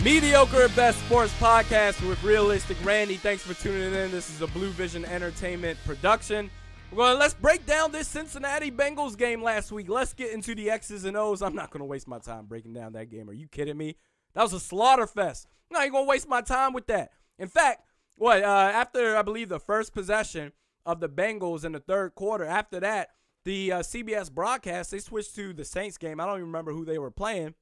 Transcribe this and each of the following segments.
Mediokr at Best Sports Podcast with Realistic Randy. Thanks for tuning in. This is a Blue Vision Entertainment production. Let's break down this Cincinnati Bengals game last week. Let's get into the X's and O's. I'm not going to waste my time breaking down that game. Are you kidding me? That was a slaughter fest. I'm not even going to waste my time with that. In fact, after, I believe, the first possession of the Bengals in the third quarter, after that, the CBS broadcast, they switched to the Saints game. I don't even remember who they were playing.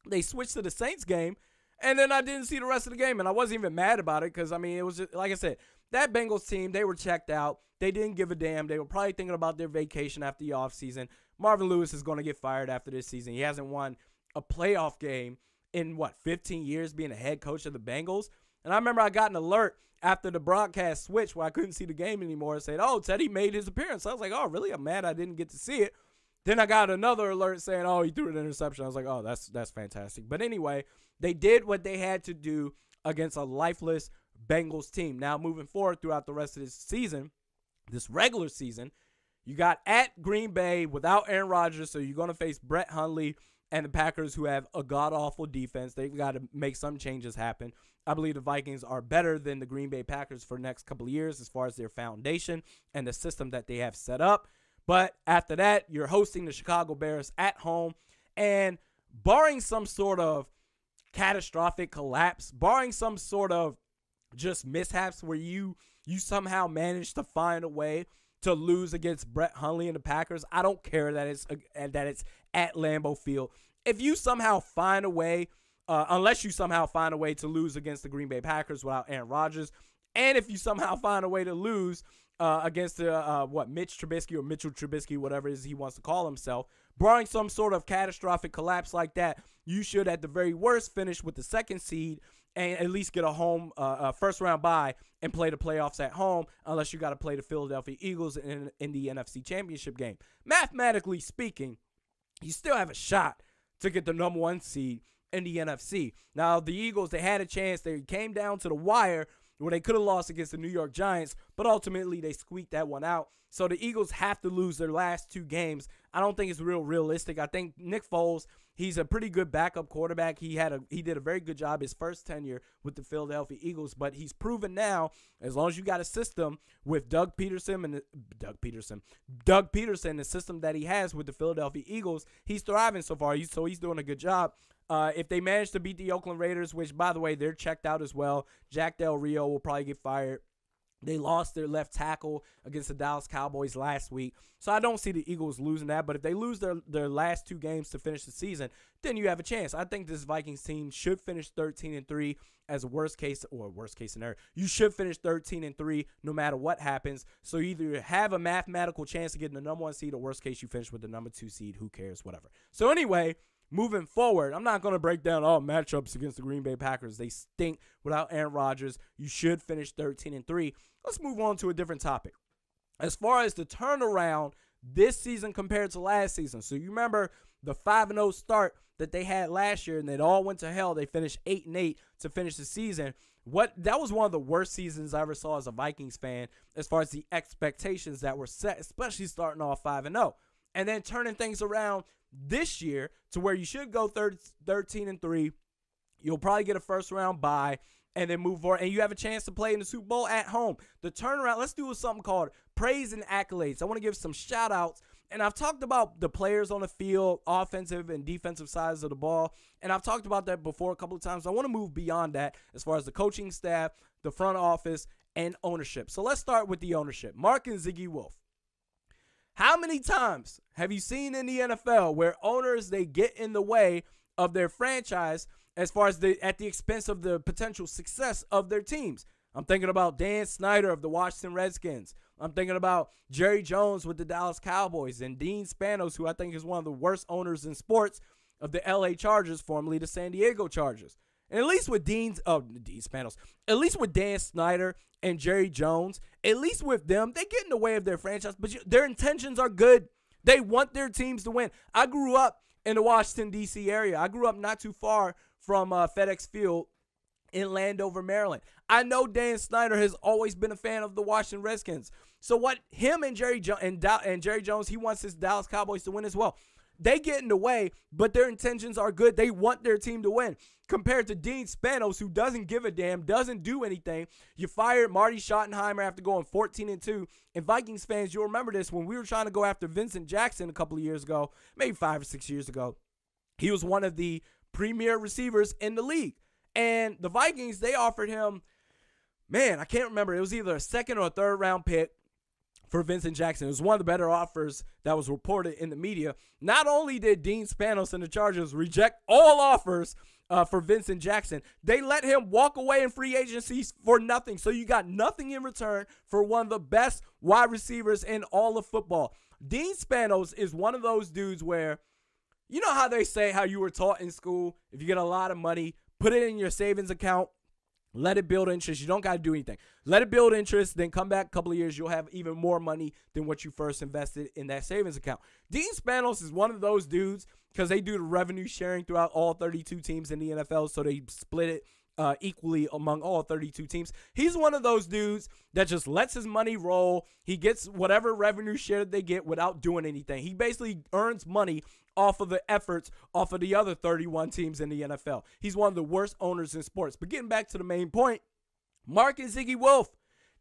They switched to the Saints game. And then I didn't see the rest of the game, and I wasn't even mad about it because, I mean, it was just, like I said, that Bengals team, they were checked out. They didn't give a damn. They were probably thinking about their vacation after the offseason. Marvin Lewis is going to get fired after this season. He hasn't won a playoff game in, 15 years being a head coach of the Bengals? And I remember I got an alert after the broadcast switched where I couldn't see the game anymore and said, oh, Teddy made his appearance. I was like, oh, really? I'm mad I didn't get to see it. Then I got another alert saying, oh, he threw an interception. I was like, oh, that's fantastic. But anyway, they did what they had to do against a lifeless Bengals team. Now, moving forward throughout the rest of this season, this regular season, you got at Green Bay without Aaron Rodgers, so you're going to face Brett Hundley and the Packers, who have a god-awful defense. They've got to make some changes happen. I believe the Vikings are better than the Green Bay Packers for the next couple of years as far as their foundation and the system that they have set up. But after that, you're hosting the Chicago Bears at home, and barring some sort of catastrophic collapse, barring some sort of just mishaps where you somehow manage to find a way to lose against Brett Hundley and the Packers, I don't care that it's at Lambeau Field. If you somehow find a way, unless you somehow find a way to lose against the Green Bay Packers without Aaron Rodgers, and if you somehow find a way to lose against Mitch Trubisky or Mitchell Trubisky, whatever it is he wants to call himself, barring some sort of catastrophic collapse like that, you should at the very worst finish with the second seed and at least get a home first round bye and play the playoffs at home, unless you got to play the Philadelphia Eagles in the NFC Championship game. Mathematically speaking, you still have a shot to get the number one seed in the NFC. Now, the Eagles, they had a chance. They came down to the wire where they could have lost against the New York Giants, but ultimately they squeaked that one out. So the Eagles have to lose their last two games. I don't think it's realistic. I think Nick Foles, he's a pretty good backup quarterback. He did a very good job his first tenure with the Philadelphia Eagles, but he's proven now, as long as you got a system with Doug Peterson, the system that he has with the Philadelphia Eagles, he's thriving so far. So he's doing a good job. If they manage to beat the Oakland Raiders, which, by the way, they're checked out as well, Jack Del Rio will probably get fired. They lost their left tackle against the Dallas Cowboys last week. So I don't see the Eagles losing that. But if they lose their last two games to finish the season, then you have a chance. I think this Vikings team should finish 13-3 as a worst case scenario. You should finish 13-3 no matter what happens. So you either have a mathematical chance to get in the number one seed, or worst case you finish with the number two seed. Who cares? Whatever. So anyway, moving forward, I'm not going to break down all matchups against the Green Bay Packers. They stink without Aaron Rodgers. You should finish 13-3. Let's move on to a different topic. As far as the turnaround this season compared to last season. So you remember the 5-0 start that they had last year, and it all went to hell. They finished 8-8 to finish the season. That was one of the worst seasons I ever saw as a Vikings fan as far as the expectations that were set, especially starting off 5-0. And then turning things around this year to where you should go 13-3. You'll probably get a first-round bye and then move forward. And you have a chance to play in the Super Bowl at home. The turnaround, let's do something called praise and accolades. I want to give some shout-outs. And I've talked about the players on the field, offensive and defensive sides of the ball. And I've talked about that before a couple of times. I want to move beyond that as far as the coaching staff, the front office, and ownership. So let's start with the ownership. Mark and Ziggy Wolf. How many times have you seen in the NFL where owners, they get in the way of their franchise as far as at the expense of the potential success of their teams? I'm thinking about Dan Snyder of the Washington Redskins. I'm thinking about Jerry Jones with the Dallas Cowboys and Dean Spanos, who I think is one of the worst owners in sports, of the LA Chargers, formerly the San Diego Chargers. And at least with Dean Spanos, at least with Dan Snyder and Jerry Jones, at least with them, they get in the way of their franchise, but their intentions are good. They want their teams to win. I grew up in the Washington, D.C. area. I grew up not too far from FedEx Field in Landover, Maryland. I know Dan Snyder has always been a fan of the Washington Redskins. So what him and Jerry Jones, he wants his Dallas Cowboys to win as well. they get in the way, but their intentions are good. They want their team to win. Compared to Dean Spanos, who doesn't give a damn, doesn't do anything. You fired Marty Schottenheimer after going 14-2. And Vikings fans, you'll remember this when we were trying to go after Vincent Jackson a couple of years ago, maybe 5 or 6 years ago. He was one of the premier receivers in the league. And the Vikings, they offered him, man, I can't remember. It was either a second or a third round pick for Vincent Jackson. It was one of the better offers that was reported in the media. Not only did Dean Spanos and the Chargers reject all offers for Vincent Jackson, they let him walk away in free agency for nothing. So you got nothing in return for one of the best wide receivers in all of football. Dean Spanos is one of those dudes where, you know how they say how you were taught in school, if you get a lot of money, put it in your savings account, let it build interest. You don't got to do anything. Let it build interest, then come back a couple of years. You'll have even more money than what you first invested in that savings account. Dean Spanos is one of those dudes because they do the revenue sharing throughout all 32 teams in the NFL, so they split it equally among all 32 teams. He's one of those dudes that just lets his money roll. He gets whatever revenue share they get without doing anything. He basically earns money off of the efforts off of the other 31 teams in the NFL. He's one of the worst owners in sports. But getting back to the main point, Mark and Ziggy Wolf,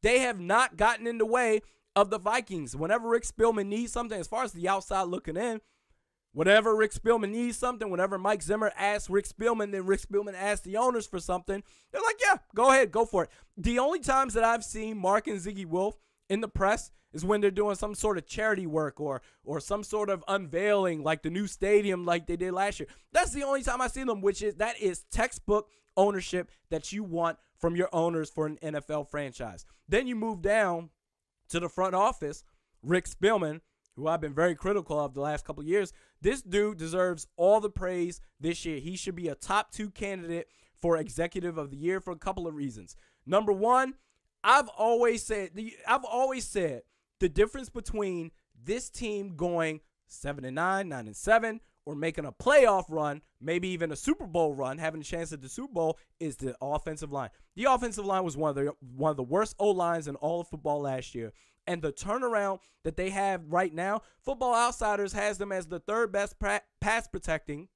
they have not gotten in the way of the Vikings. Whenever Rick Spielman needs something, as far as the outside looking in, whenever Rick Spielman needs something, whenever Mike Zimmer asks Rick Spielman, then Rick Spielman asks the owners for something, they're like, yeah, go ahead, go for it. The only times that I've seen Mark and Ziggy Wolf in the press is when they're doing some sort of charity work or some sort of unveiling like the new stadium like they did last year. That's the only time I see them, that is textbook ownership that you want from your owners for an NFL franchise. Then you move down to the front office, Rick Spielman, who I've been very critical of the last couple of years. This dude deserves all the praise this year. He should be a top 2 candidate for Executive of the Year for a couple of reasons. Number one, I've always said the difference between this team going 7-9, 9-7, or making a playoff run, maybe even a Super Bowl run, having a chance at the Super Bowl, is the offensive line. The offensive line was one of the worst O-lines in all of football last year. And the turnaround that they have right now, Football Outsiders has them as the third best pass protecting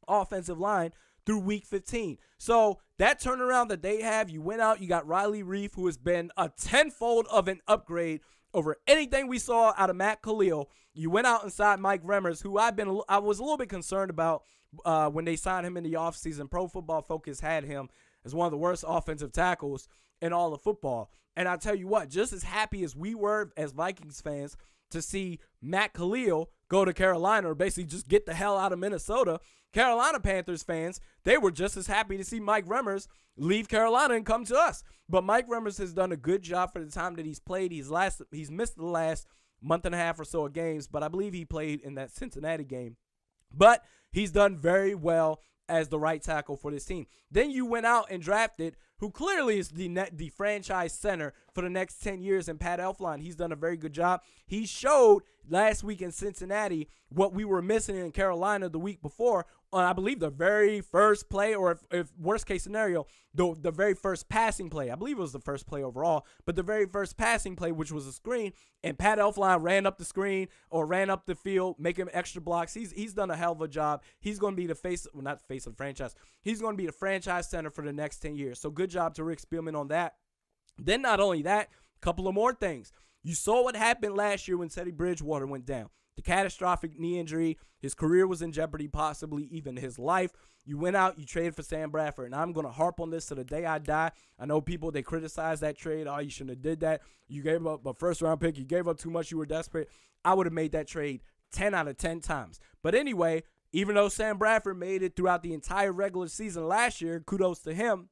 offensive line through week 15. So that turnaround that they have, you went out, you got Riley Reif, who has been a tenfold of an upgrade over anything we saw out of Matt Khalil. You went out inside Mike Remmers, who I was a little bit concerned about when they signed him in the offseason. Pro Football Focus had him as one of the worst offensive tackles in all of football. And I tell you what, just as happy as we were as Vikings fans to see Matt Khalil go to Carolina, or basically just get the hell out of Minnesota, Carolina Panthers fans, they were just as happy to see Mike Remmers leave Carolina and come to us. But Mike Remmers has done a good job for the time that he's played. He's missed the last month and a half or so of games, but I believe he played in that Cincinnati game. But he's done very well as the right tackle for this team. Then you went out and drafted who clearly is the franchise center for the next 10 years in Pat Elflein. He's done a very good job. He showed last week in Cincinnati what we were missing in Carolina the week before on, I believe, the very first play, or if worst case scenario, the very first passing play. I believe it was the first play overall, but the very first passing play, which was a screen, and Pat Elflein ran up the screen or ran up the field, making extra blocks. He's done a hell of a job. He's going to be the face, well, not the face of the franchise. He's going to be the franchise center for the next 10 years. So good job to Rick Spielman on that. Then not only that, a couple of more things. You saw what happened last year when Teddy Bridgewater went down. The catastrophic knee injury, his career was in jeopardy, possibly even his life. You went out, you traded for Sam Bradford, and I'm going to harp on this to the day I die. I know people, they criticize that trade. Oh, you shouldn't have did that. You gave up a first-round pick. You gave up too much. You were desperate. I would have made that trade 10 out of 10 times. But anyway, even though Sam Bradford made it throughout the entire regular season last year, kudos to him,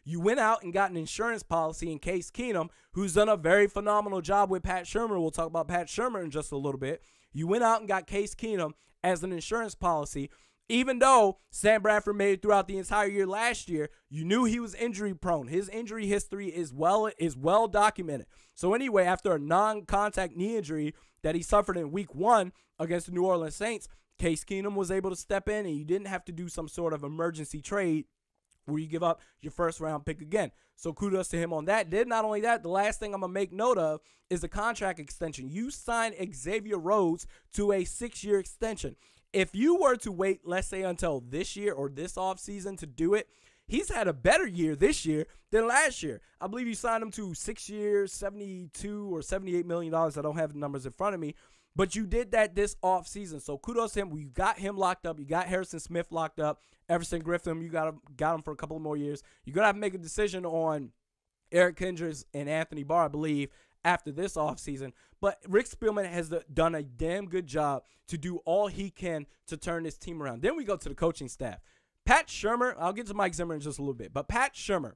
you went out and got an insurance policy in Case Keenum, who's done a very phenomenal job with Pat Shurmur. We'll talk about Pat Shurmur in just a little bit. You went out and got Case Keenum as an insurance policy. Even though Sam Bradford made it throughout the entire year last year, you knew he was injury prone. His injury history is well documented. So anyway, after a non-contact knee injury that he suffered in week 1 against the New Orleans Saints, Case Keenum was able to step in, and you didn't have to do some sort of emergency trade where you give up your first-round pick again. So kudos to him on that. Then not only that, the last thing I'm going to make note of is the contract extension. You signed Xavier Rhodes to a 6-year extension. If you were to wait, let's say, until this year or this offseason to do it, he's had a better year this year than last year. I believe you signed him to 6 years, $72 or $78 million. I don't have the numbers in front of me. But you did that this offseason. So kudos to him. You got him locked up. You got Harrison Smith locked up. Everson Griffin, you got him for a couple of more years. You're going to have to make a decision on Eric Kendricks and Anthony Barr, I believe, after this offseason. But Rick Spielman has done a damn good job to do all he can to turn this team around. Then we go to the coaching staff. Pat Shurmur, I'll get to Mike Zimmer in just a little bit, but Pat Shurmur,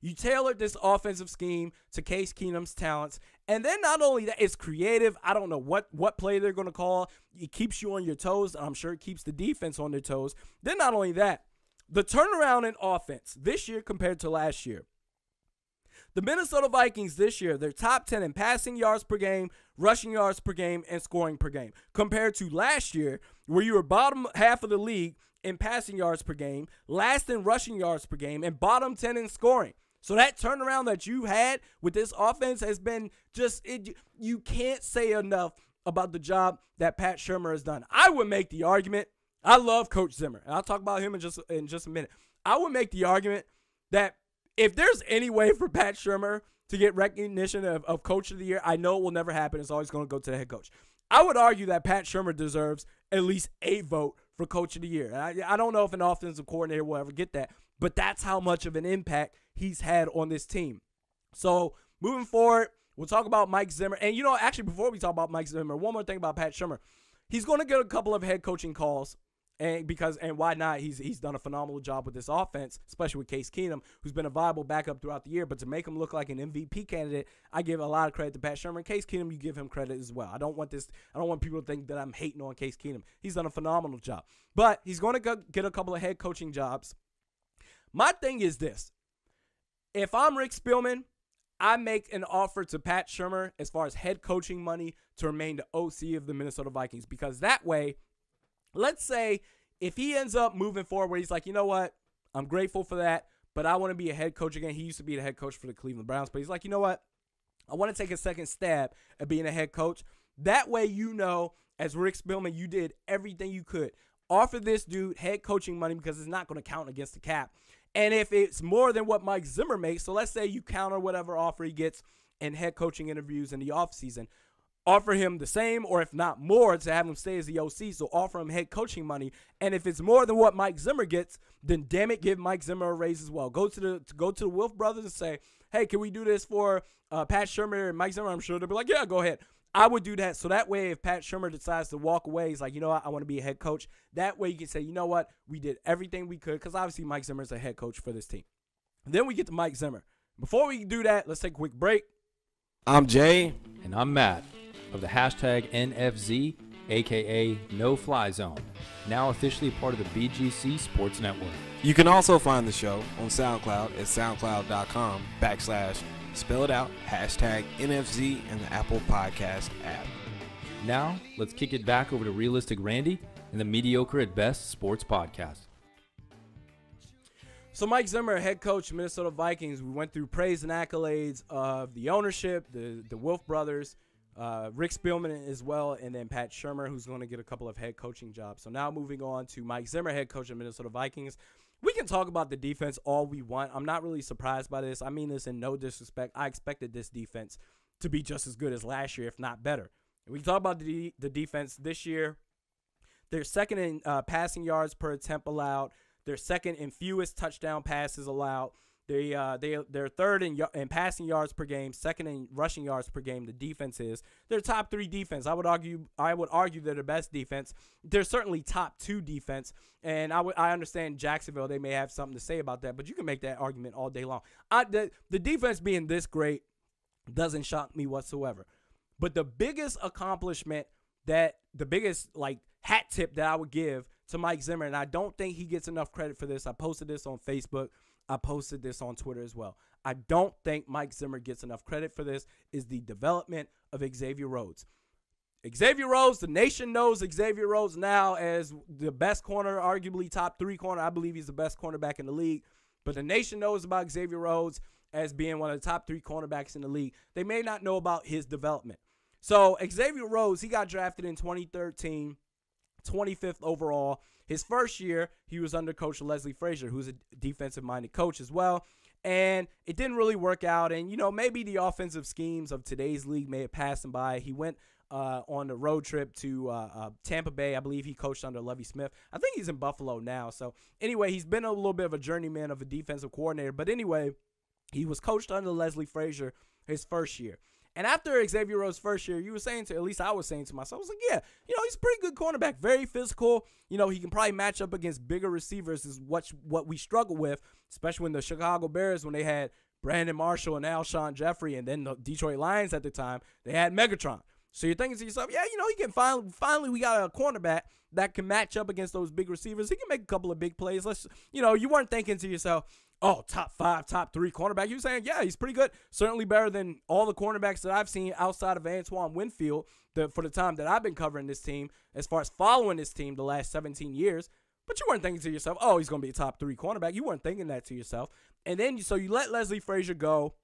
you tailored this offensive scheme to Case Keenum's talents, and then not only that, it's creative. I don't know what play they're going to call. It keeps you on your toes. I'm sure it keeps the defense on their toes. Then not only that, the turnaround in offense this year compared to last year. The Minnesota Vikings this year, they're top 10 in passing yards per game, rushing yards per game, and scoring per game, compared to last year where you were bottom half of the league in passing yards per game, last in rushing yards per game, and bottom 10 in scoring. So that turnaround that you had with this offense has been just you can't say enough about the job that Pat Shurmur has done. I would make the argument, I love Coach Zimmer, and I'll talk about him in just a minute. I would make the argument that if there's any way for Pat Shurmur to get recognition of Coach of the Year, I know it will never happen. It's always going to go to the head coach. I would argue that Pat Shurmur deserves at least a vote for Coach of the Year. I don't know if an offensive coordinator will ever get that, but that's how much of an impact he's had on this team. So moving forward, we'll talk about Mike Zimmer. And, actually, before we talk about Mike Zimmer, one more thing about Pat Shurmur. He's going to get a couple of head coaching calls. And why not? He's done a phenomenal job with this offense, especially with Case Keenum, who's been a viable backup throughout the year. But to make him look like an MVP candidate, I give a lot of credit to Pat Shurmur. Case Keenum, you give him credit as well. I don't want people to think that I'm hating on Case Keenum. He's done a phenomenal job. But he's going to get a couple of head coaching jobs. My thing is this. If I'm Rick Spielman, I make an offer to Pat Shurmur as far as head coaching money to remain the OC of the Minnesota Vikings. Because that way, let's say if he ends up moving forward where he's like, you know what, I'm grateful for that, but I want to be a head coach again. He used to be the head coach for the Cleveland Browns, but he's like, you know what, I want to take a second stab at being a head coach. That way, as Rick Spielman, you did everything you could. Offer this dude head coaching money because it's not going to count against the cap. And if it's more than what Mike Zimmer makes, so let's say you counter whatever offer he gets in head coaching interviews in the offseason, offer him the same or if not more to have him stay as the OC, so offer him head coaching money. And if it's more than what Mike Zimmer gets, then damn it, give Mike Zimmer a raise as well. Go to the Wolf brothers and say, hey, can we do this for Pat Shurmur and Mike Zimmer? I'm sure they'll be like, yeah, go ahead. I would do that. So that way, if Pat Shurmur decides to walk away, he's like, you know what, I want to be a head coach. That way you can say, you know what, we did everything we could, because obviously Mike Zimmer is a head coach for this team. Then we get to Mike Zimmer. Before we do that, let's take a quick break. I'm Jay. And I'm Matt of the hashtag NFZ, a.k.a. No Fly Zone, now officially part of the BGC Sports Network. You can also find the show on SoundCloud at soundcloud.com/ spell it out, hashtag NFZ and the Apple Podcast app. Now, let's kick it back over to Realistic Randy and the Mediokr at Best Sports Podcast. So Mike Zimmer, head coach of Minnesota Vikings, we went through praise and accolades of the ownership, the Wolf brothers, Rick Spielman as well, and then Pat Shurmur, who's going to get a couple of head coaching jobs. So now moving on to Mike Zimmer, head coach of Minnesota Vikings. We can talk about the defense all we want. I'm not really surprised by this. I mean this in no disrespect. I expected this defense to be just as good as last year, if not better. And we can talk about the defense this year. They're second in passing yards per attempt allowed. They're second in fewest touchdown passes allowed. They're third in passing yards per game, second in rushing yards per game. The defense is they're top 3 defense. I would argue they're the best defense. They're certainly top 2 defense, and I understand Jacksonville. They may have something to say about that, but you can make that argument all day long. The defense being this great doesn't shock me whatsoever. But the biggest accomplishment the biggest hat tip that I would give to Mike Zimmer, and I don't think he gets enough credit for this. I posted this on Facebook. I posted this on Twitter as well. I don't think Mike Zimmer gets enough credit for this, is the development of Xavier Rhodes. Xavier Rhodes, the nation knows Xavier Rhodes now as the best corner, arguably top 3 corner. I believe he's the best cornerback in the league. But the nation knows about Xavier Rhodes as being one of the top 3 cornerbacks in the league. They may not know about his development. So Xavier Rhodes, he got drafted in 2013 25th overall. His first year, he was under Coach Leslie Frazier, who's a defensive-minded coach as well. And it didn't really work out. And, maybe the offensive schemes of today's league may have passed him by. He went on the road trip to Tampa Bay. I believe he coached under Lovie Smith. I think he's in Buffalo now. So, anyway, he's been a little bit of a journeyman of a defensive coordinator. But, anyway, he was coached under Leslie Frazier his first year. And after Xavier Rhodes' first year, you were saying to, at least I was saying to myself, I was like, yeah, he's a pretty good cornerback, very physical. He can probably match up against bigger receivers is what we struggle with, especially when the Chicago Bears, when they had Brandon Marshall and Alshon Jeffrey, and then the Detroit Lions at the time, they had Megatron. So you're thinking to yourself, yeah, he can finally we got a cornerback that can match up against those big receivers. He can make a couple of big plays. You weren't thinking to yourself, oh, top 5, top 3 cornerback. You were saying, yeah, he's pretty good. Certainly better than all the cornerbacks that I've seen outside of Antoine Winfield for the time that I've been covering this team, as far as following this team the last 17 years. But you weren't thinking to yourself, oh, he's going to be a top 3 cornerback. You weren't thinking that to yourself. And then you let Leslie Frazier go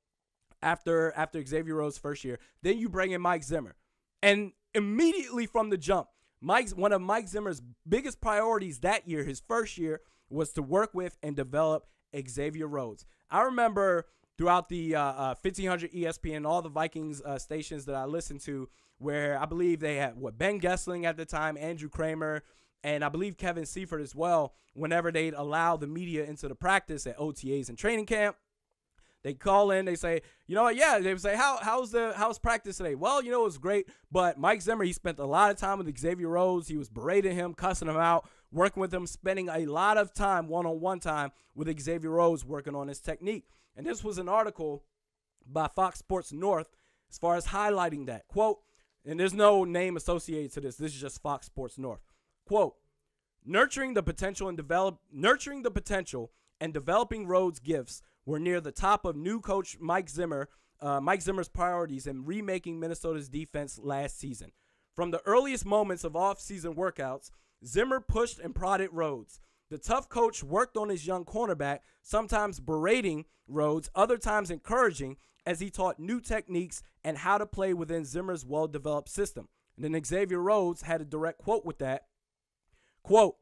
after Xavier Rhodes' first year. Then you bring in Mike Zimmer. And immediately from the jump, one of Mike Zimmer's biggest priorities that year, his first year, was to work with and develop Xavier Rhodes. I remember throughout the 1500 ESPN, all the Vikings stations that I listened to, where I believe they had Ben Gessling at the time, Andrew Kramer, and I believe Kevin Seifert as well, whenever they'd allow the media into the practice at OTAs and training camp. They call in, they say, they would say, how's practice today? Well, it was great, but Mike Zimmer, he spent a lot of time with Xavier Rhodes. He was berating him, cussing him out, working with him, spending a lot of time, one-on-one time with Xavier Rhodes, working on his technique. And this was an article by Fox Sports North as far as highlighting that. Quote, and there's no name associated to this. This is just Fox Sports North. Quote, nurturing the potential and developing Rhodes' gifts were near the top of new coach Mike Zimmer's priorities in remaking Minnesota's defense last season. From the earliest moments of off-season workouts, Zimmer pushed and prodded Rhodes. The tough coach worked on his young cornerback, sometimes berating Rhodes, other times encouraging, as he taught new techniques and how to play within Zimmer's well-developed system. And then Xavier Rhodes had a direct quote with that. Quote,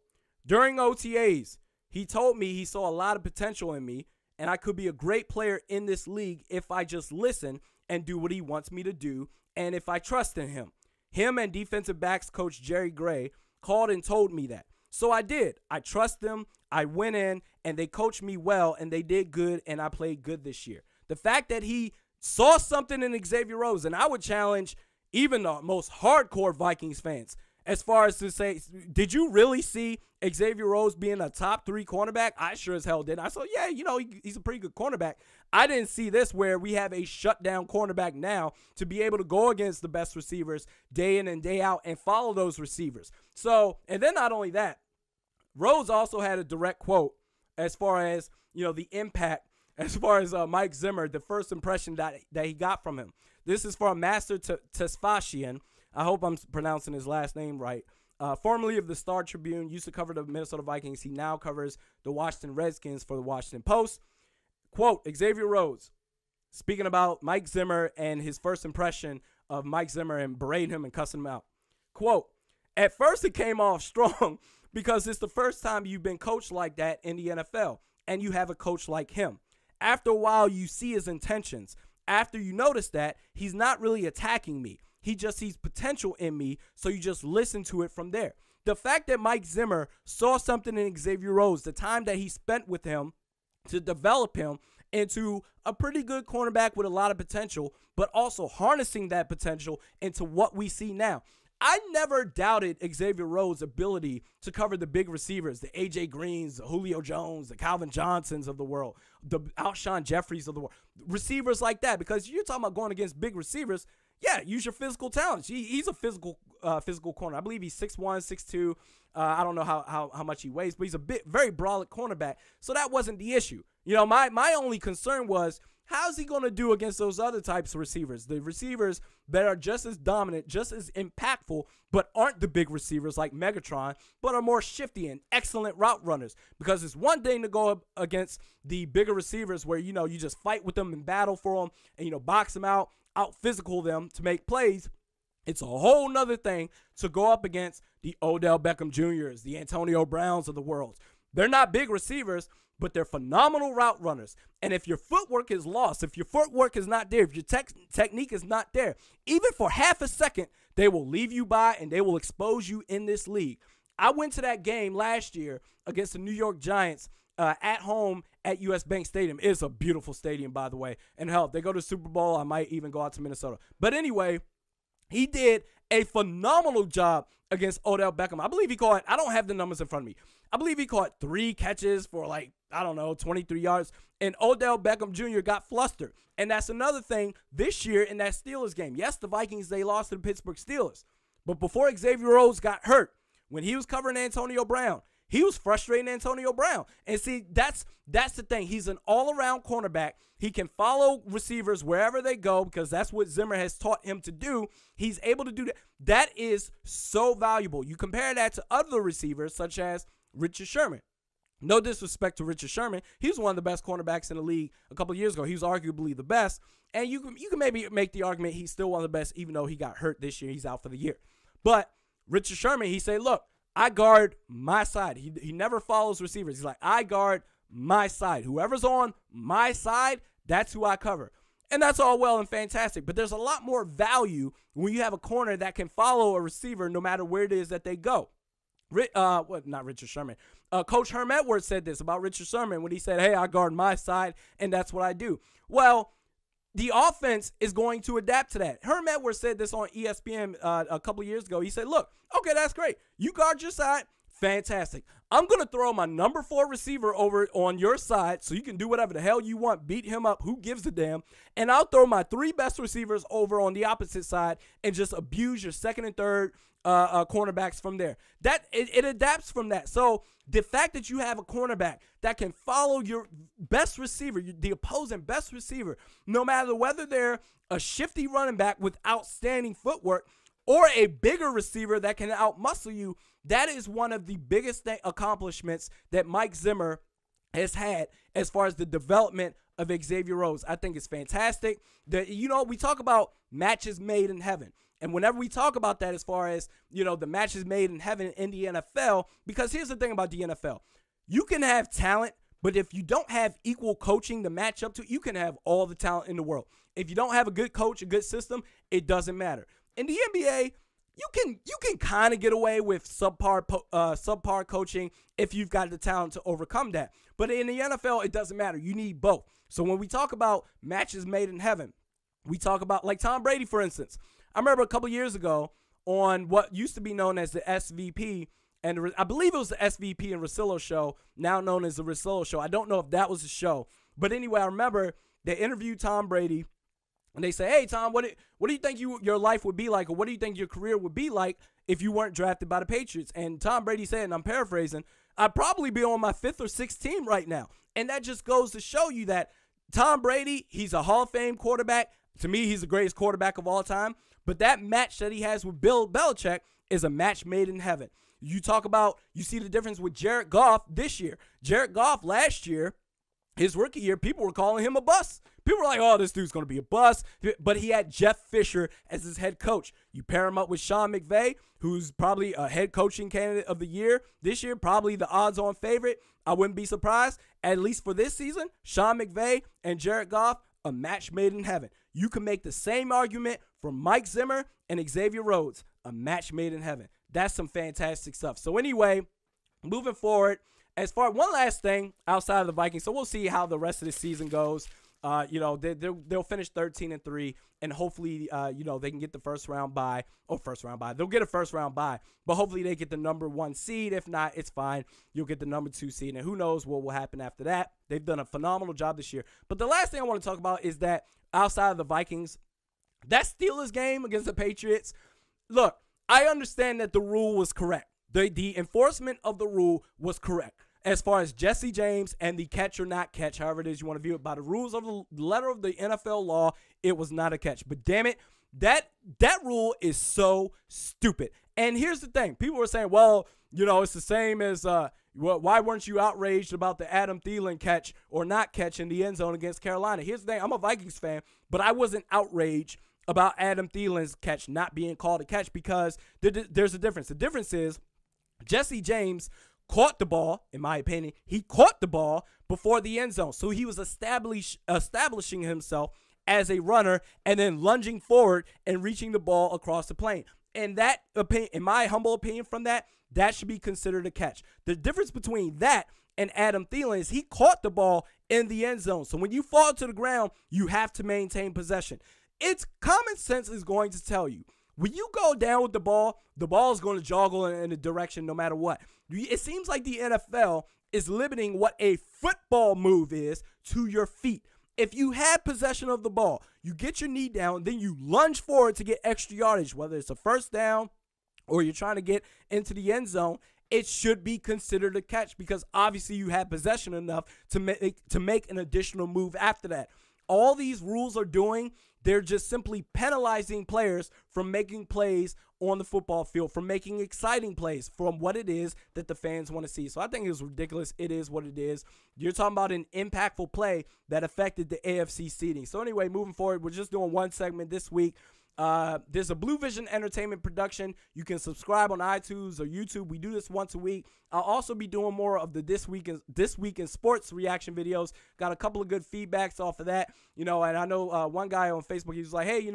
during OTAs, he told me he saw a lot of potential in me, and I could be a great player in this league if I just listen and do what he wants me to do, and if I trust in him. Him and defensive backs coach Jerry Gray called and told me that. So I did. I trust them. I went in, and they coached me well, and they did good, and I played good this year. The fact that he saw something in Xavier Rhodes, and I would challenge even the most hardcore Vikings fans as far as to say, did you really see Xavier Rhodes being a top 3 cornerback? I sure as hell did. I saw, yeah, he's a pretty good cornerback. I didn't see this where we have a shutdown cornerback now to be able to go against the best receivers day in and day out and follow those receivers. So, and then not only that, Rhodes also had a direct quote as far as, the impact, as far as Mike Zimmer, the first impression that he got from him. This is from Master Tesfashian. I hope I'm pronouncing his last name right. Formerly of the Star Tribune, used to cover the Minnesota Vikings. He now covers the Washington Redskins for the Washington Post. Quote, Xavier Rhodes, speaking about Mike Zimmer and his first impression of Mike Zimmer and berating him and cussing him out. Quote, at first it came off strong because it's the first time you've been coached like that in the NFL, and you have a coach like him. After a while, you see his intentions. After you notice that, he's not really attacking me. He just sees potential in me, so you just listen to it from there. The fact that Mike Zimmer saw something in Xavier Rhodes, the time that he spent with him to develop him into a pretty good cornerback with a lot of potential, but also harnessing that potential into what we see now. I never doubted Xavier Rhodes' ability to cover the big receivers, the A.J. Greens, the Julio Jones, the Calvin Johnsons of the world, the Alshon Jeffries of the world, receivers like that, because you're talking about going against big receivers. Yeah, use your physical talents. He's a physical corner. I believe he's 6'1", 6'2". I don't know how much he weighs, but he's a very broad cornerback. So that wasn't the issue. My only concern was, how's he going to do against those other types of receivers? The receivers that are just as dominant, just as impactful, but aren't the big receivers like Megatron, but are more shifty and excellent route runners. Because it's one thing to go up against the bigger receivers where, you just fight with them and battle for them and, box them out physical them to make plays. It's a whole nother thing to go up against the Odell Beckham Jr.'s, the Antonio Browns of the world. They're not big receivers, but they're phenomenal route runners. And if your footwork is lost, if your footwork is not there, if your technique is not there, even for half a second, they will leave you by and they will expose you in this league. I went to that game last year against the New York Giants at home at US Bank Stadium. It's a beautiful stadium, by the way. And hell, if they go to the Super Bowl, I might even go out to Minnesota. But anyway, he did a phenomenal job against Odell Beckham. I believe he caught, I don't have the numbers in front of me. I believe he caught 3 catches for 23 yards. And Odell Beckham Jr. got flustered. And that's another thing this year in that Steelers game. Yes, the Vikings, they lost to the Pittsburgh Steelers. But before Xavier Rhodes got hurt, when he was covering Antonio Brown, he was frustrating Antonio Brown. And see, that's the thing. He's an all-around cornerback. He can follow receivers wherever they go because that's what Zimmer has taught him to do. He's able to do that. That is so valuable. You compare that to other receivers such as Richard Sherman. No disrespect to Richard Sherman. He was one of the best cornerbacks in the league a couple of years ago. He was arguably the best. And you can maybe make the argument he's still one of the best even though he got hurt this year. He's out for the year. But Richard Sherman, he said, look, I guard my side. He never follows receivers. He's like, I guard my side. Whoever's on my side, that's who I cover. And that's all well and fantastic. But there's a lot more value when you have a corner that can follow a receiver no matter where it is that they go. Not Richard Sherman. Coach Herm Edwards said this about Richard Sherman when he said, hey, I guard my side, and that's what I do. Well, the offense is going to adapt to that. Herm Edwards said this on ESPN a couple of years ago. He said, look, okay, that's great. You guard your side. Fantastic. I'm going to throw my number 4 receiver over on your side so you can do whatever the hell you want. Beat him up. Who gives a damn? And I'll throw my 3 best receivers over on the opposite side and just abuse your second and third cornerbacks from there. It adapts from that. So the fact that you have a cornerback that can follow your best receiver, the opposing best receiver, no matter whether they're a shifty running back with outstanding footwork or a bigger receiver that can outmuscle you, that is one of the biggest accomplishments that Mike Zimmer has had as far as the development of Xavier Rhodes. I think it's fantastic. We talk about matches made in heaven. And whenever we talk about that as far as, the matches made in heaven in the NFL, because here's the thing about the NFL. You can have talent, but if you don't have equal coaching to match up to, you can have all the talent in the world. If you don't have a good coach, a good system, it doesn't matter. In the NBA, you can kind of get away with subpar coaching if you've got the talent to overcome that. But in the NFL, it doesn't matter. You need both. So when we talk about matches made in heaven, we talk about like Tom Brady, for instance. I remember a couple years ago on what used to be known as the SVP, and I believe it was the SVP and Russillo show, now known as the Russillo show. I don't know if that was the show. But anyway, I remember they interviewed Tom Brady, and they say, hey, Tom, what do you think your life would be like, or what do you think your career would be like if you weren't drafted by the Patriots? And Tom Brady said, and I'm paraphrasing, I'd probably be on my 5th or 6th team right now. And that just goes to show you that Tom Brady, he's a Hall of Fame quarterback. To me, he's the greatest quarterback of all time. But that match that he has with Bill Belichick is a match made in heaven. You see the difference with Jared Goff this year. Jared Goff last year, his rookie year, people were calling him a bust. People were like, oh, this dude's going to be a bust. But he had Jeff Fisher as his head coach. You pair him up with Sean McVay, who's probably a head coaching candidate of the year this year, probably the odds-on favorite. I wouldn't be surprised. At least for this season, Sean McVay and Jared Goff, a match made in heaven. You can make the same argument for Mike Zimmer and Xavier Rhodes, a match made in heaven. That's some fantastic stuff. So anyway, moving forward, as far one last thing outside of the Vikings, so we'll see how the rest of the season goes. They'll finish 13-3, and hopefully, they can get the first round bye. They'll get a first round bye, but hopefully they get the number 1 seed. If not, it's fine. You'll get the number 2 seed, and who knows what will happen after that. They've done a phenomenal job this year. But the last thing I want to talk about is that outside of the Vikings, that Steelers game against the Patriots, look, I understand that the rule was correct. The enforcement of the rule was correct. As far as Jesse James and the catch or not catch, however it is you want to view it, by the rules of the letter of the NFL law, it was not a catch. But damn it, that rule is so stupid. And here's the thing. People were saying, well, it's the same as why weren't you outraged about the Adam Thielen catch or not catch in the end zone against Carolina? Here's the thing. I'm a Vikings fan, but I wasn't outraged about Adam Thielen's catch not being called a catch because there's a difference. The difference is Jesse James caught the ball, in my opinion. He caught the ball before the end zone. So he was establishing himself as a runner and then lunging forward and reaching the ball across the plane. And that opinion, in my humble opinion from that should be considered a catch. The difference between that and Adam Thielen is he caught the ball in the end zone. So when you fall to the ground, you have to maintain possession. It's common sense is going to tell you, when you go down with the ball is going to joggle in a direction no matter what. It seems like the NFL is limiting what a football move is to your feet. If you had possession of the ball, you get your knee down, then you lunge forward to get extra yardage, whether it's a first down or you're trying to get into the end zone, it should be considered a catch because obviously you had possession enough to make an additional move after that. All these rules are doing, they're just simply penalizing players from making plays on the football field, from making exciting plays, from what it is that the fans want to see. So I think it's ridiculous. It is what it is. You're talking about an impactful play that affected the AFC seeding. So anyway, moving forward, we're just doing one segment this week. There's a Blue Vision Entertainment production. You can subscribe on iTunes or YouTube. We do this once a week. I'll also be doing more of the This Week in Sports reaction videos. Got a couple of good feedbacks off of that. And I know one guy on Facebook, he was like, hey,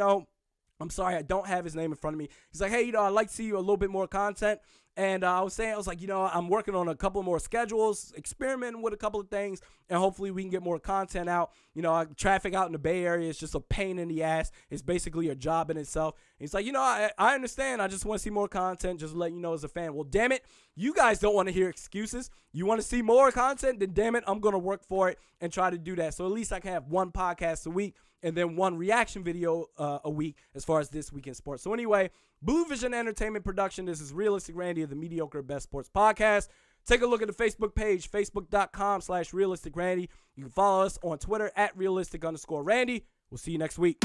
I'm sorry, I don't have his name in front of me. He's like, hey, I'd like to see you a little bit more content. And I was like, I'm working on a couple more schedules, experimenting with a couple of things, and hopefully we can get more content out. Traffic out in the Bay Area is just a pain in the ass. It's basically a job in itself. And he's like, I understand. I just want to see more content, just to let you know as a fan. Well, damn it, you guys don't want to hear excuses. You want to see more content? Then damn it, I'm going to work for it and try to do that. So at least I can have one podcast a week and then one reaction video a week as far as This Week in Sports. So anyway, Blue Vision Entertainment production. This is Realistic Randy of the Mediokr Best Sports Podcast. Take a look at the Facebook page, facebook.com/realisticrandy. You can follow us on Twitter @realistic_Randy. We'll see you next week.